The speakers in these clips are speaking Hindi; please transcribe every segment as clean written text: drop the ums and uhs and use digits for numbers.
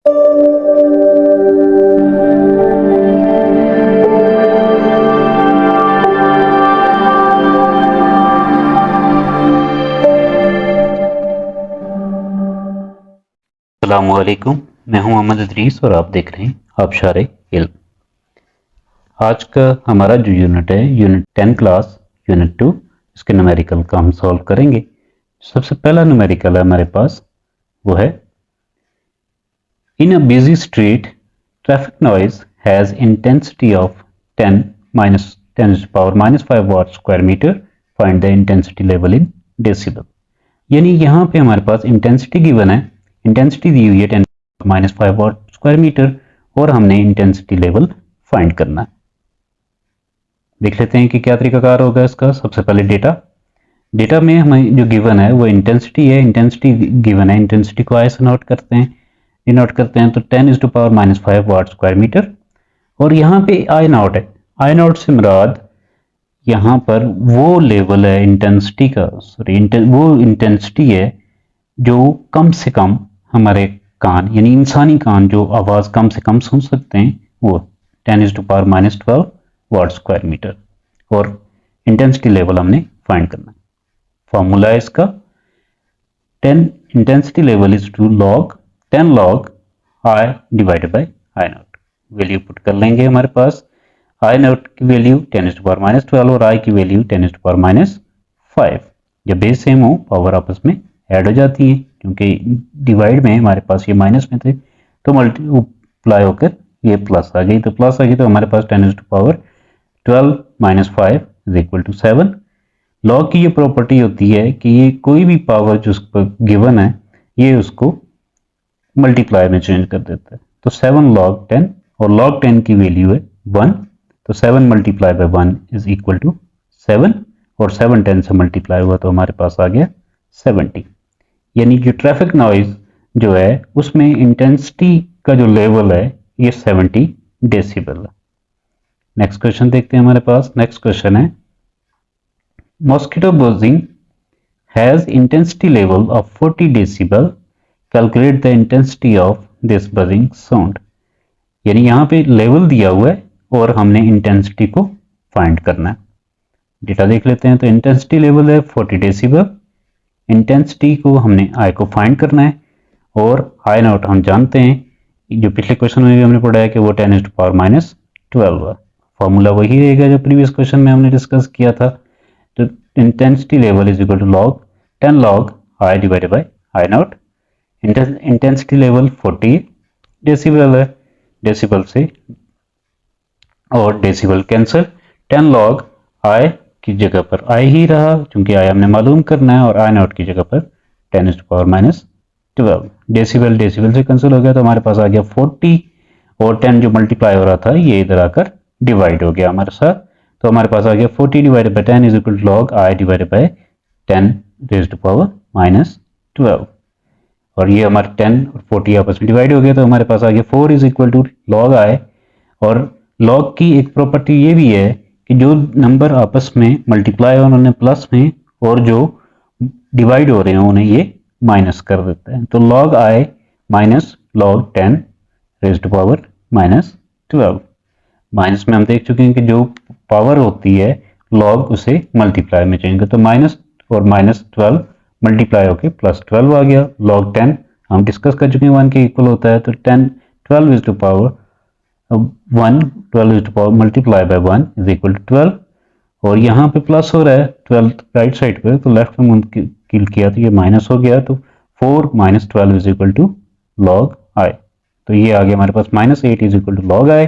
अस्सलामुअलैकुम, मैं हूं मोहम्मद इदरीस और आप देख रहे हैं आबशारे इल्म। आज का हमारा जो यूनिट है यूनिट 10 क्लास यूनिट 2, इसके न्यूमेरिकल का हम सॉल्व करेंगे। सबसे पहला न्यूमेरिकल है हमारे पास, वो है in a busy street traffic noise has intensity of 10 -5 watt square metre, find the intensity level in decibel. यानी यहाँ पे हमारे पास इंटेंसिटी गिवन है, इंटेंसिटी दी हुई है 10 -5 वाट स्क्वायर मीटर और हमने इंटेंसिटी लेवल फाइंड करना है। देख लेते हैं कि क्या तरीकाकार होगा इसका। सबसे पहले डेटा में हमें जो गिवन है वो इंटेंसिटी है, इंटेंसिटी गिवन है, इंटेंसिटी को आई से नोट करते हैं, तो 10⁻⁻5 वाट स्क्वायर मीटर। और यहाँ पे आई नॉट है, आई नॉट से मुराद यहाँ पर वो लेवल है इंटेंसिटी का, वो इंटेंसिटी है जो कम से कम हमारे कान यानी इंसानी कान जो आवाज़ कम से कम सुन सकते हैं, वो 10⁻12 वाट स्क्वायर मीटर। और इंटेंसिटी लेवल हमने फाइंड करना है। फॉर्मूला है इसका 10 intensity level is to log 10 log I divided by I naught. Value put कर लेंगे हमारे पास, आई नॉट की वैल्यू 10⁻12 और आई की वैल्यू 10⁻5। जब बेस सेम हो पावर आपस में ऐड हो जाती है, क्योंकि डिवाइड में हमारे पास ये माइनस में थे तो मल्टीप्लाई होकर ये प्लस आ गई, तो हमारे पास 10⁻12 -5 इज इक्वल टू 7। लॉग की ये प्रॉपर्टी होती है कि ये कोई भी पावर जो उस पर गिवन है ये उसको मल्टीप्लाई में चेंज कर देता है। तो 7 log 10 और log 10 की वैल्यू है 1, तो 7 multiply by 1 is equal to 7 और 7 10 से मल्टीप्लाई हुआ तो हमारे पास आ गया 70। यानी जो ट्रैफिक नॉइज जो है उसमें इंटेंसिटी का जो लेवल है ये 70 डेसिबल है। नेक्स्ट क्वेश्चन देखते हैं हमारे पास। नेक्स्ट क्वेश्चन है mosquito buzzing has intensity level of 40 decibel, calculate the intensity of this buzzing sound. यानी यहाँ पे लेवल दिया हुआ है और हमने इंटेंसिटी को फाइंड करना है। डेटा देख लेते हैं। तो इंटेंसिटी लेवल है 40 डेसिबल, इंटेंसिटी को हमने आई को फाइंड करना है और आई नॉट हम जानते हैं, जो पिछले क्वेश्चन में भी हमने पढ़ा है कि वो 10⁻12 है। फॉर्मूला वही रहेगा जो प्रीवियस क्वेश्चन में हमने डिस्कस किया था। तो intensity level is equal to log 10 log I divided by I naught. Intensity level 40 decibel है, डेसिबल से और डेसिबल कैंसिल, 10 log आई की जगह पर आई ही रहा क्योंकि आई हमने मालूम करना है, और आई नॉट की जगह पर 10⁻12। डेसिबल डेसिबल से कैंसिल हो गया तो हमारे पास आ गया 40 और 10 जो मल्टीप्लाई हो रहा था ये इधर आकर डिवाइड हो गया हमारे साथ। तो हमारे पास आ गया 40 divided by 10 is equal to log I divided by 10 raised to power -12। और ये हमारे 10 और 40 आपस में डिवाइड हो गया तो हमारे पास आ गया 4 is equal to log I. और log की एक प्रॉपर्टी ये भी है कि जो नंबर आपस में मल्टीप्लाई हो उन्होंने प्लस में और जो डिवाइड हो रहे हैं उन्हें ये माइनस कर देता है। तो log I minus log 10 raised to power -12। Minus में हम देख चुके हैं कि जो पावर होती है log उसे मल्टीप्लाई में चेंज कर, तो माइनस और -12 मल्टीप्लाई होके +12 आ गया। log 10 हम डिस्कस कर चुके हैं 1 के इक्वल होता है, तो 12 is to power 1, 12 is to power multiply by 1 is equal to 12। और यहाँ पे प्लस हो रहा है 12 राइट साइड पे, तो लेफ्ट में किल किया तो ये माइनस हो गया, तो 4 - 12 is equal to log I. तो ये आ गया हमारे पास -8 is equal to log I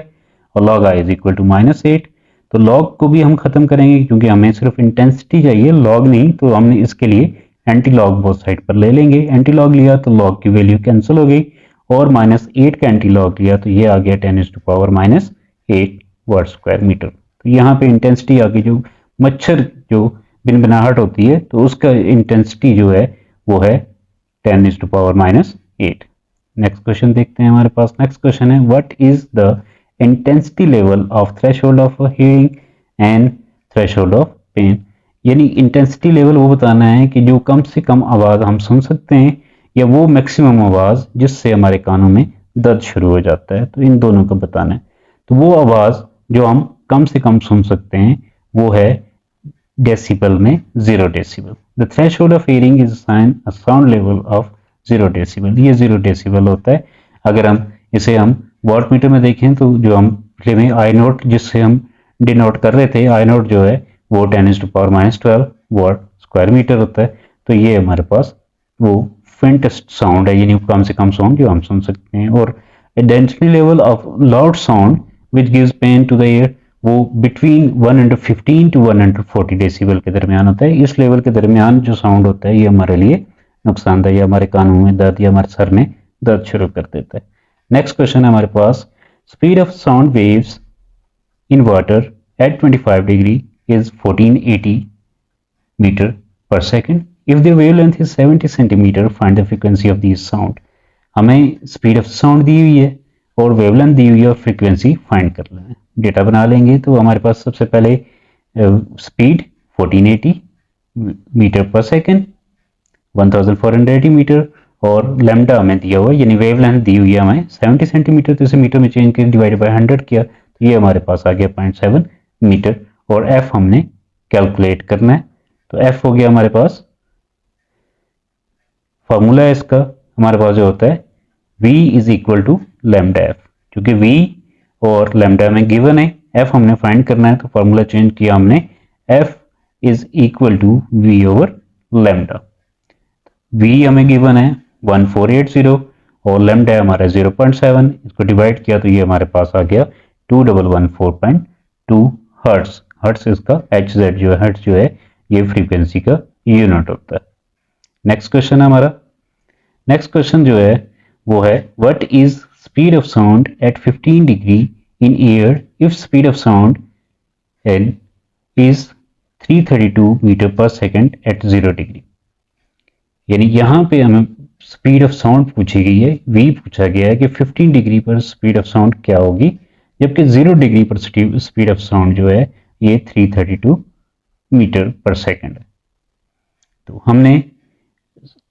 और log I is equal to -8। तो log को भी हम खत्म करेंगे क्योंकि हमें सिर्फ इंटेंसिटी चाहिए, log नहीं, तो हमने इसके लिए एंटी लॉग बोथ साइड पर ले लेंगे। एंटी लॉग लिया तो log की वैल्यू कैंसिल हो गई और -8 का एंटी लॉग लिया तो ये आ गया 10⁻⁻8 वाट स्क्वायर मीटर। तो यहाँ पे इंटेंसिटी आ गई, जो मच्छर जो भिनभिनाहट होती है तो उसका इंटेंसिटी जो है वो है 10⁻⁻8। नेक्स्ट क्वेश्चन देखते हैं हमारे पास। नेक्स्ट क्वेश्चन है what is the intensity level of threshold of hearing and threshold of pain. यानी इंटेंसिटी लेवल वो बताना है कि जो कम से कम आवाज़ हम सुन सकते हैं या वो मैक्सिमम आवाज़ जिससे हमारे कानों में दर्द शुरू हो जाता है। तो इन दोनों को बताना है। तो वो आवाज़ जो हम कम से कम सुन सकते हैं वो है डेसिबल में 0 decibel. The threshold of hearing is a sound level of 0 decibel. ये 0 डेसिबल होता है। अगर हम इसे वॉट मीटर में देखें तो जो हम पिछले में आई नोट जिससे हम डिनोट कर रहे थे, आई नोट जो है वो 10⁻⁻12 वॉट स्क्वायर मीटर होता है। तो ये हमारे पास वो फेंटेस्ट साउंड है, यानी कम से कम साउंड जो हम सुन सकते हैं। और density level of loud sound which gives pain to the ear वो बिटवीन 115 टू 140 डेसिबल के दरमियान होता है। इस लेवल के दरमियान जो साउंड होता है ये हमारे लिए नुकसानदायक, या हमारे कानों में दर्द या हमारे सर में दर्द शुरू कर देता है। नेक्स्ट क्वेश्चन है हमारे पास, speed of sound waves in water at 25 degree is 1480 meter per second. If the wavelength is 70 centimeter, find the frequency of these sound. हमें स्पीड ऑफ साउंड दी हुई है और वेवलेंथ दी हुई है और फ्रीक्वेंसी फाइंड कर लेना है। डेटा बना लेंगे तो हमारे पास सबसे पहले स्पीड 1480 मीटर पर सेकेंड, 1480 मीटर, और लैम्डा हमें दिया हुआ है यानी वेवलेंथ दी हुई है हमें 70 सेंटीमीटर। तो इसे मीटर में चेंज कर डिवाइड बाय 100 किया तो ये हमारे पास आ गया 0.7 मीटर। और एफ हमने कैलकुलेट करना है। तो एफ हो गया हमारे पास, फॉर्मूला है इसका हमारे पास जो होता है v is equal to lambda f. क्योंकि v और लैम्डा में गिवन है, एफ हमने फाइंड करना है तो फॉर्मूला चेंज किया हमने, f is equal to v over lambda. v हमें गिवन है 1480 और लैम्डा हमारा 0.7, इसको डिवाइड किया तो ये हमारे पास आ गया 2114.2 हर्ट्स। हर्ट्स इसका hz जो है, हर्ट्स जो है ये फ्रीक्वेंसी का यूनिट होता है। नेक्स्ट क्वेश्चन है हमारा, नेक्स्ट क्वेश्चन जो है वो है what is speed of sound at 15 degree in air if speed of sound in is 332 metre पर सेकेंड एट 0 डिग्री। यानी यहाँ पे हमें स्पीड ऑफ साउंड पूछी गई है, v पूछा गया है कि 15 डिग्री पर स्पीड ऑफ साउंड क्या होगी, जबकि 0 डिग्री पर स्पीड ऑफ साउंड जो है ये 332 मीटर पर सेकेंड है। तो हमने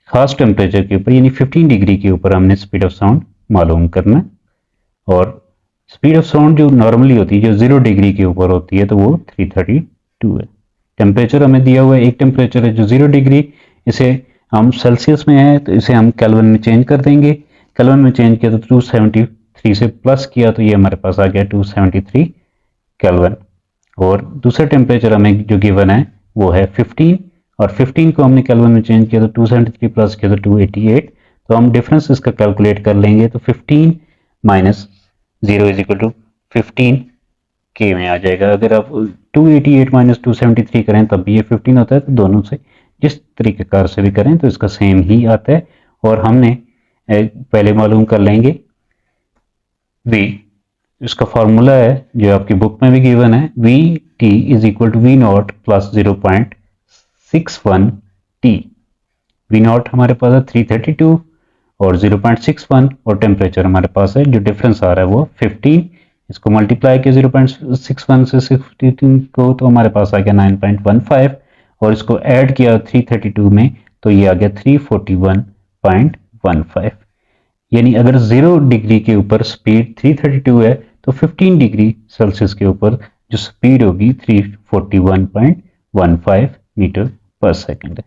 खास टेम्परेचर के ऊपर यानी 15 डिग्री के ऊपर हमने स्पीड ऑफ साउंड मालूम करना है। और स्पीड ऑफ साउंड जो नॉर्मली होती है जो 0 डिग्री के ऊपर होती है तो वो 332 है। टेम्परेचर हमें दिया हुआ है, एक टेम्परेचर है जो 0 डिग्री, इसे हम सेल्सियस में है तो इसे हम केल्विन में चेंज कर देंगे। केल्विन में चेंज किया तो 273 से प्लस किया तो ये हमारे पास आ गया 273 केल्विन। और दूसरा टेम्परेचर हमें जो गिवन है वो है 15, और 15 को हमने केल्विन में चेंज किया तो 273 प्लस किया तो 288। तो हम डिफरेंस इसका कैलकुलेट कर लेंगे तो 15 माइनस 0 इज इक्वल टू 15 के में आ जाएगा। अगर आप 288 माइनस 273 करें तब भी ये 15 होता है। तो दोनों से जिस तरीकेकार से भी करें तो इसका सेम ही आता है। और हमने पहले मालूम कर लेंगे v, इसका फॉर्मूला है जो आपकी बुक में भी गिवन है, v t is equal to v naught plus 0.61 t. V naught हमारे पास है 332 और 0.61 और टेम्परेचर हमारे पास है जो डिफरेंस आ रहा है वो 15। इसको मल्टीप्लाई किया 0.61 से 16 को तो हमारे पास आ गया 9.15 और इसको ऐड किया 332 में तो ये आ गया 341.15। यानी अगर 0 डिग्री के ऊपर स्पीड 332 है तो 15 डिग्री सेल्सियस के ऊपर जो स्पीड होगी 341.15 मीटर पर सेकेंड है।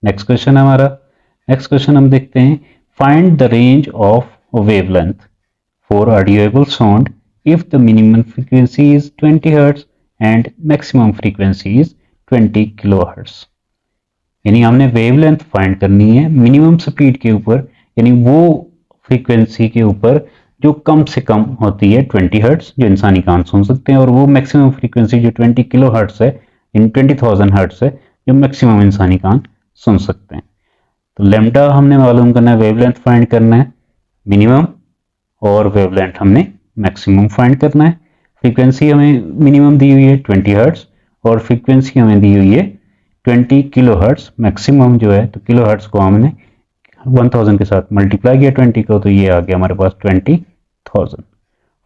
नेक्स्ट क्वेश्चन हमारा, नेक्स्ट क्वेश्चन हम देखते हैं, find the range of wavelength for audible sound if the minimum frequency is 20 hertz and maximum frequency is 20 kilohertz. यानी हमने वेवलेंथ फाइंड करनी है मिनिमम स्पीड के ऊपर, यानी वो फ्रीक्वेंसी के ऊपर जो कम से कम होती है 20 हर्ट्ज जो इंसानी कान सुन सकते हैं, और वो मैक्सिमम फ्रीक्वेंसी जो 20 किलो हर्ट्ज है इन 20,000 हर्ट्ज है जो मैक्सिमम इंसानी कान सुन सकते हैं। तो लैम्डा हमने मालूम करना है, वेवलेंथ फाइंड करना है मिनिमम, और वेवलेंथ हमने मैक्सिमम फाइंड करना है। फ्रीक्वेंसी हमें मिनिमम दी हुई है 20 हर्ट्ज और फ्रीक्वेंसी हमें दी हुई है 20 किलो हर्ट्ज मैक्सिमम जो है। तो किलो हर्ट्ज को हमने 1000 के साथ मल्टीप्लाई किया 20 को तो ये आ गया हमारे पास 20,000।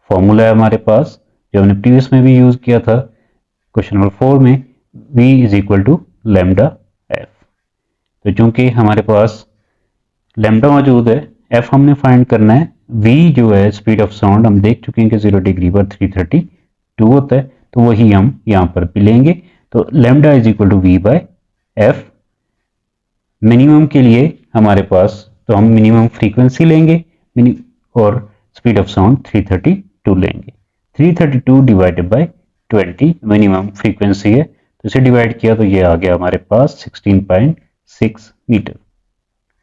फॉर्मूला है हमारे पास जो हमने प्रीवियस में भी यूज किया था क्वेश्चन नंबर 4 में, v is equal to lambda f. तो चूंकि हमारे पास लैम्डा मौजूद है, एफ हमने फाइंड करना है v जो है स्पीड ऑफ साउंड हम देख चुके हैं कि 0 डिग्री पर 332 होता है, तो वही हम यहाँ पर भी लेंगे। तो lambda is equal to v by f. Minimum के लिए हमारे पास तो हम मिनिमम फ्रीक्वेंसी लेंगे और स्पीड ऑफ साउंड 332 लेंगे। 332 डिवाइडेड बाय 20 मिनिमम फ्रीक्वेंसी है, तो इसे डिवाइड किया तो ये आ गया हमारे पास 16.6 मीटर।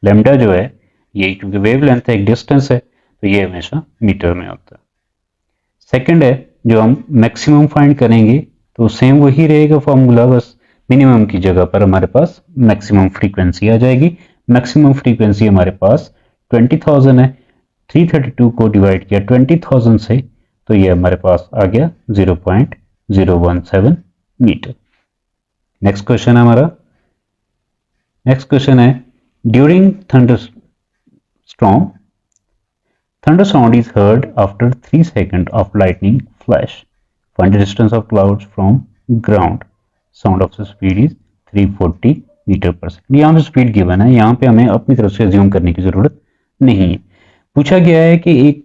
लैम्डा जो है ये क्योंकि वेव लेंथ है, एक डिस्टेंस है, तो ये हमेशा मीटर में होता है। सेकंड है जो हम मैक्सिमम फाइंड करेंगे, तो सेम वही रहेगा फॉर्मूला, बस मिनिमम की जगह पर हमारे पास मैक्सिमम फ्रीक्वेंसी आ जाएगी। मैक्सिमम फ्रीक्वेंसी हमारे पास 20,000 है, 332 को डिवाइड किया 20,000 से, तो ये हमारे पास आ गया 0.017 मीटर। नेक्स्ट क्वेश्चन हमारा, नेक्स्ट क्वेश्चन है during thunderstorm sound is heard after 3 seconds of lightning flash. Find the distance of clouds from ground. Sound of the speed is 340 metre पर सेकंड। यहाँ पे स्पीड गिवन है, यहाँ पे हमें अपनी तरफ से अज्यूम करने की जरूरत नहीं है। पूछा गया है कि एक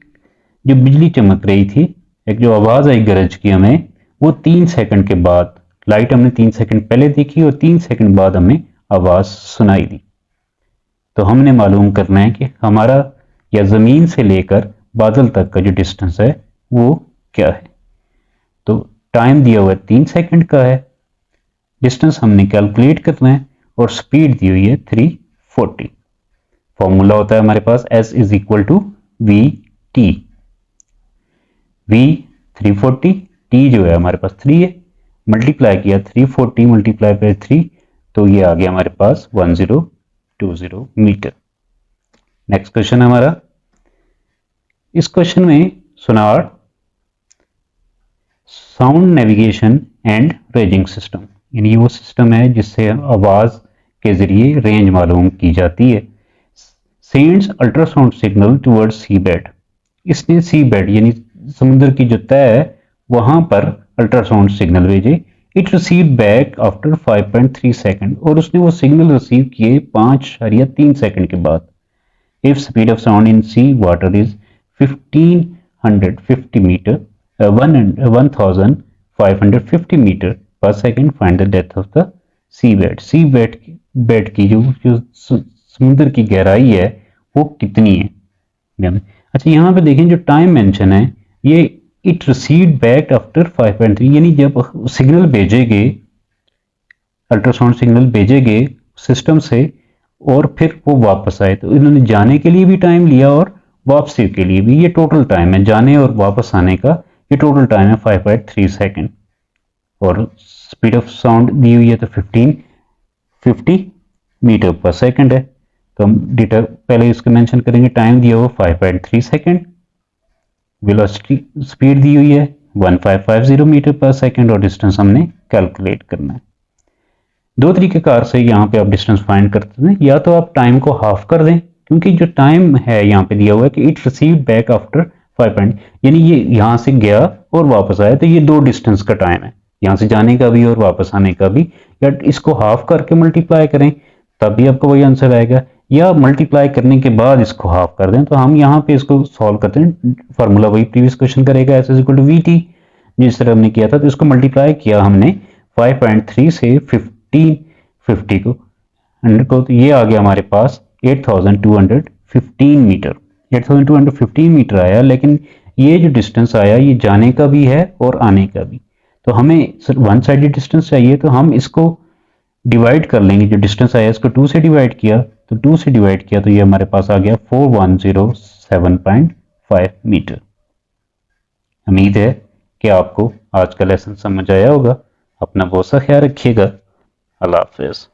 जो बिजली चमक रही थी, एक जो आवाज आई गरज की हमें, वो 3 सेकंड के बाद, लाइट हमने 3 सेकंड पहले देखी और 3 सेकंड बाद हमें आवाज सुनाई दी। तो हमने मालूम करना है कि हमारा या जमीन से लेकर बादल तक का जो डिस्टेंस है वो क्या है। तो टाइम दिया हुआ है 3 सेकंड का है, डिस्टेंस हमने कैलकुलेट करना है और स्पीड दी हुई है 340। फॉर्मूला होता है हमारे पास s is equal to v t. v 340, t जो है हमारे पास 3 है, मल्टीप्लाई किया 340 मल्टीप्लाई बाय 3, तो ये आ गया हमारे पास 1020 मीटर। नेक्स्ट क्वेश्चन हमारा, इस क्वेश्चन में sonar, sound navigation and ranging system, यानी वो सिस्टम है जिससे आवाज के जरिए रेंज मालूम की जाती है। सेंड्स अल्ट्रासाउंड सिग्नल टुवर्ड्स सी बेड, इसने सी बेड यानी समुद्र की जो तय है वहां पर अल्ट्रासाउंड सिग्नल भेजे। It receive back after 5.3 second, और उसने वो सिग्नल रिसीव किए 5.3 सेकंड के बाद। If speed of sound in sea water is 1550 metre 1550 metre पर second, find the depth of the sea bed. Sea bed की जो समुद्र की गहराई है वो कितनी है। अच्छा यहाँ पे देखें जो टाइम मेंशन है ये इट रिसीव्ड बैक आफ्टर 5.3, यानी जब सिग्नल भेजेगे, अल्ट्रासाउंड सिग्नल भेजेगे सिस्टम से और फिर वो वापस आए, तो इन्होंने जाने के लिए भी टाइम लिया और वापसी के लिए भी। ये टोटल टाइम है जाने और वापस आने का, ये टोटल टाइम है 5.3 सेकंड। और स्पीड ऑफ साउंड दी हुई है तो 1550 मीटर पर सेकंड है। तो हम डेटा पहले इसको मेंशन करेंगे, टाइम दिया हुआ 5.3 सेकंड, वेलोसिटी स्पीड दी हुई है 1550 मीटर पर सेकंड, और डिस्टेंस हमने कैलकुलेट करना है। दो तरीकेकार से यहाँ पे आप डिस्टेंस फाइंड करते हैं, या तो आप टाइम को हाफ कर दें, क्योंकि जो टाइम है यहाँ पे दिया हुआ है कि इट रिसीव बैक आफ्टर 5, यानी ये यहाँ से गया और वापस आया, तो ये दो डिस्टेंस का टाइम है, यहाँ से जाने का भी और वापस आने का भी। या इसको हाफ करके मल्टीप्लाई करें तब भी आपको वही आंसर आएगा, या मल्टीप्लाई करने के बाद इसको हाफ कर दें। तो हम यहाँ पे इसको सॉल्व करते हैं, फार्मूला वही प्रीवियस क्वेश्चन करेगा, s is equal to v t, जिस तरह हमने किया था। तो इसको मल्टीप्लाई किया हमने 5.3 से 1550 को 100 को, तो ये आ गया हमारे पास 8215 मीटर। 8215 मीटर आया, लेकिन ये जो डिस्टेंस आया ये जाने का भी है और आने का भी। तो हमें वन साइडेड डिस्टेंस चाहिए, तो हम इसको डिवाइड कर लेंगे। जो डिस्टेंस आया इसको 2 से डिवाइड किया, तो 2 से डिवाइड किया तो ये हमारे पास आ गया 4107.5 मीटर। उम्मीद है कि आपको आज का लेसन समझ आया होगा। अपना बहुत सा ख्याल रखिएगा। अल्लाह हाफिज़।